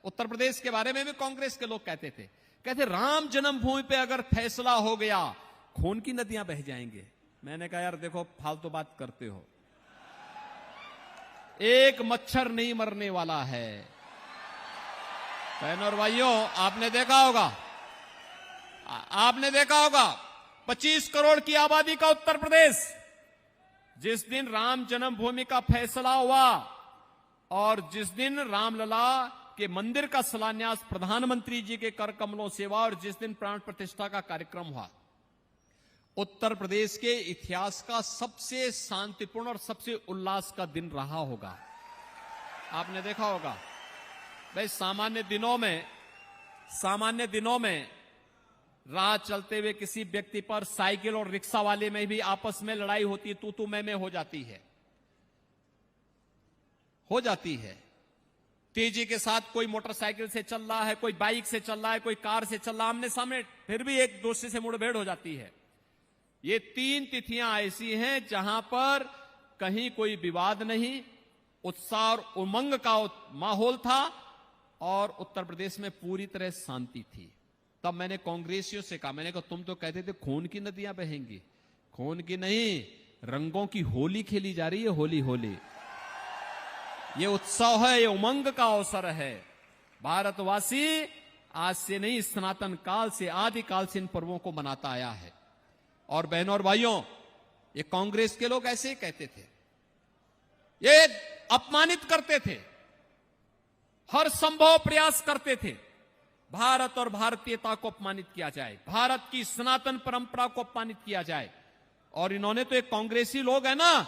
उत्तर प्रदेश के बारे में भी कांग्रेस के लोग कहते राम जन्मभूमि पे अगर फैसला हो गया खून की नदियां बह जाएंगे। मैंने कहा यार देखो फालतू बात करते हो, एक मच्छर नहीं मरने वाला है। बहनों और भाइयों, आपने देखा होगा 25 करोड़ की आबादी का उत्तर प्रदेश, जिस दिन राम जन्मभूमि का फैसला हुआ और जिस दिन रामलला के मंदिर का शिलान्यास प्रधानमंत्री जी के कर कमलों से हुआ और जिस दिन प्राण प्रतिष्ठा का कार्यक्रम हुआ, उत्तर प्रदेश के इतिहास का सबसे शांतिपूर्ण और सबसे उल्लास का दिन रहा होगा। आपने देखा होगा भाई, सामान्य दिनों में राह चलते हुए किसी व्यक्ति पर साइकिल और रिक्शा वाले में भी आपस में लड़ाई होती है, तू मैं हो जाती है। तेजी के साथ कोई मोटरसाइकिल से चल रहा है, कोई बाइक से चल रहा है, कोई कार से चल रहा है, आमने सामने, फिर भी एक दूसरे से मुठभेड़ हो जाती है। ये 3 तिथियां ऐसी हैं जहां पर कहीं कोई विवाद नहीं, उत्साह और उमंग का माहौल था और उत्तर प्रदेश में पूरी तरह शांति थी। तब मैंने कांग्रेसियों से कहा, मैंने कहा तुम तो कहते थे खून की नदियां बहेंगी, खून की नहीं, रंगों की होली खेली जा रही है। होली ये उत्सव है, ये उमंग का अवसर है। भारतवासी आज से नहीं, सनातन काल से, आदि काल से इन पर्वों को मनाता आया है। और बहनों और भाइयों, ये कांग्रेस के लोग ऐसे ही कहते थे, ये अपमानित करते थे, हर संभव प्रयास करते थे भारत और भारतीयता को अपमानित किया जाए, भारत की सनातन परंपरा को अपमानित किया जाए। और इन्होंने तो, एक कांग्रेसी लोग है ना,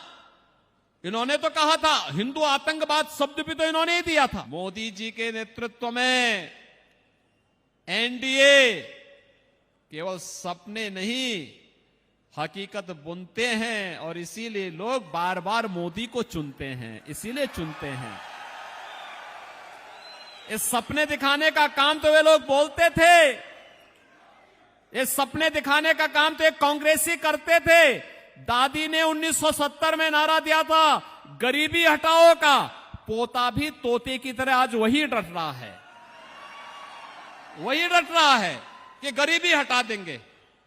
इन्होंने तो कहा था, हिंदू आतंकवाद शब्द भी तो इन्होंने ही दिया था। मोदी जी के नेतृत्व में एनडीए केवल सपने नहीं, हकीकत बुनते हैं और इसीलिए लोग बार बार मोदी को चुनते हैं, इसीलिए चुनते हैं। इस सपने दिखाने का काम तो वे लोग बोलते थे, ये सपने दिखाने का काम तो एक कांग्रेसी करते थे। दादी ने 1970 में नारा दिया था, गरीबी हटाओ का, पोता भी तोते की तरह आज वही डट रहा है कि गरीबी हटा देंगे।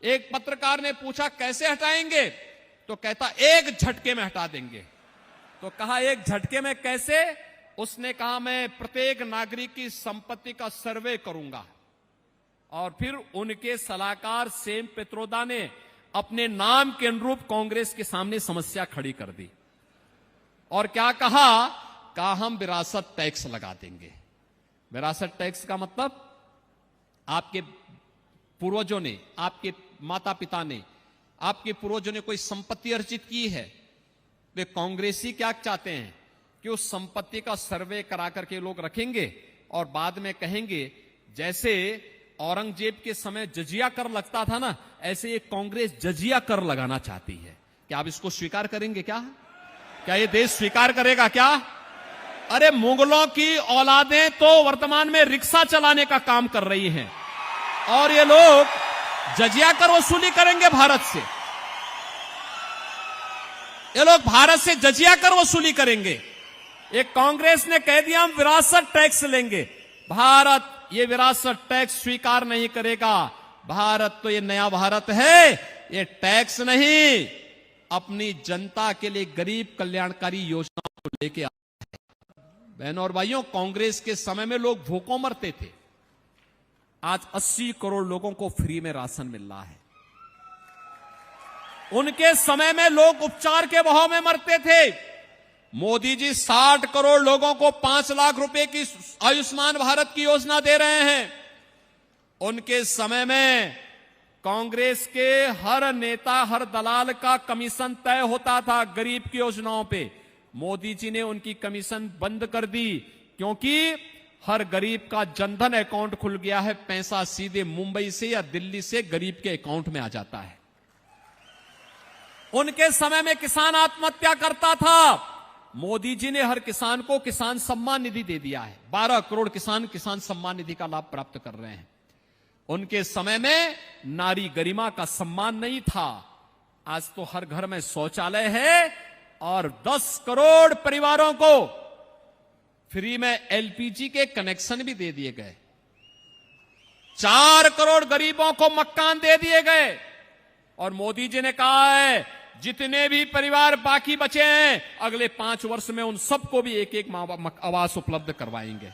एक पत्रकार ने पूछा कैसे हटाएंगे, तो कहता एक झटके में हटा देंगे। तो कहा एक झटके में कैसे? उसने कहा मैं प्रत्येक नागरिक की संपत्ति का सर्वे करूंगा। और फिर उनके सलाहकार सेम पित्रोदा ने अपने नाम के अनुरूप कांग्रेस के सामने समस्या खड़ी कर दी और क्या कहा हम विरासत टैक्स लगा देंगे। विरासत टैक्स का मतलब, आपके पूर्वजों ने, आपके माता पिता ने, आपके पूर्वजों ने कोई संपत्ति अर्जित की है, वे कांग्रेसी क्या चाहते हैं कि उस संपत्ति का सर्वे करा करके लोग रखेंगे और बाद में कहेंगे, जैसे औरंगजेब के समय जजिया कर लगता था ना, ऐसे ये कांग्रेस जजिया कर लगाना चाहती है। क्या आप इसको स्वीकार करेंगे? क्या ये देश स्वीकार करेगा क्या? अरे मुगलों की औलादें तो वर्तमान में रिक्शा चलाने का काम कर रही हैं और ये लोग जजिया कर वसूली करेंगे भारत से। ये लोग भारत से जजिया कर वसूली करेंगे। एक कांग्रेस ने कह दिया हम विरासत टैक्स लेंगे। भारत ये विरासत टैक्स स्वीकार नहीं करेगा। भारत तो ये नया भारत है, ये टैक्स नहीं, अपनी जनता के लिए गरीब कल्याणकारी योजनाओं को लेके आता है। बहनों और भाइयों, कांग्रेस के समय में लोग भूखों मरते थे, आज 80 करोड़ लोगों को फ्री में राशन मिल रहा है। उनके समय में लोग उपचार के बहाव में मरते थे। मोदी जी 60 करोड़ लोगों को 5 लाख रुपए की आयुष्मान भारत की योजना दे रहे हैं। उनके समय में कांग्रेस के हर नेता, हर दलाल का कमीशन तय होता था गरीब की योजनाओं पे। मोदी जी ने उनकी कमीशन बंद कर दी क्योंकि हर गरीब का जनधन अकाउंट खुल गया है, पैसा सीधे मुंबई से या दिल्ली से गरीब के अकाउंट में आ जाता है। उनके समय में किसान आत्महत्या करता था, मोदी जी ने हर किसान को किसान सम्मान निधि दे दिया है। 12 करोड़ किसान किसान सम्मान निधि का लाभ प्राप्त कर रहे हैं। उनके समय में नारी गरिमा का सम्मान नहीं था, आज तो हर घर में शौचालय है और 10 करोड़ परिवारों को फ्री में एलपीजी के कनेक्शन भी दे दिए गए। 4 करोड़ गरीबों को मकान दे दिए गए। और मोदी जी ने कहा है जितने भी परिवार बाकी बचे हैं अगले 5 वर्ष में उन सबको भी एक एक आवास उपलब्ध करवाएंगे।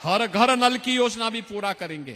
हर घर नल की योजना भी पूरा करेंगे।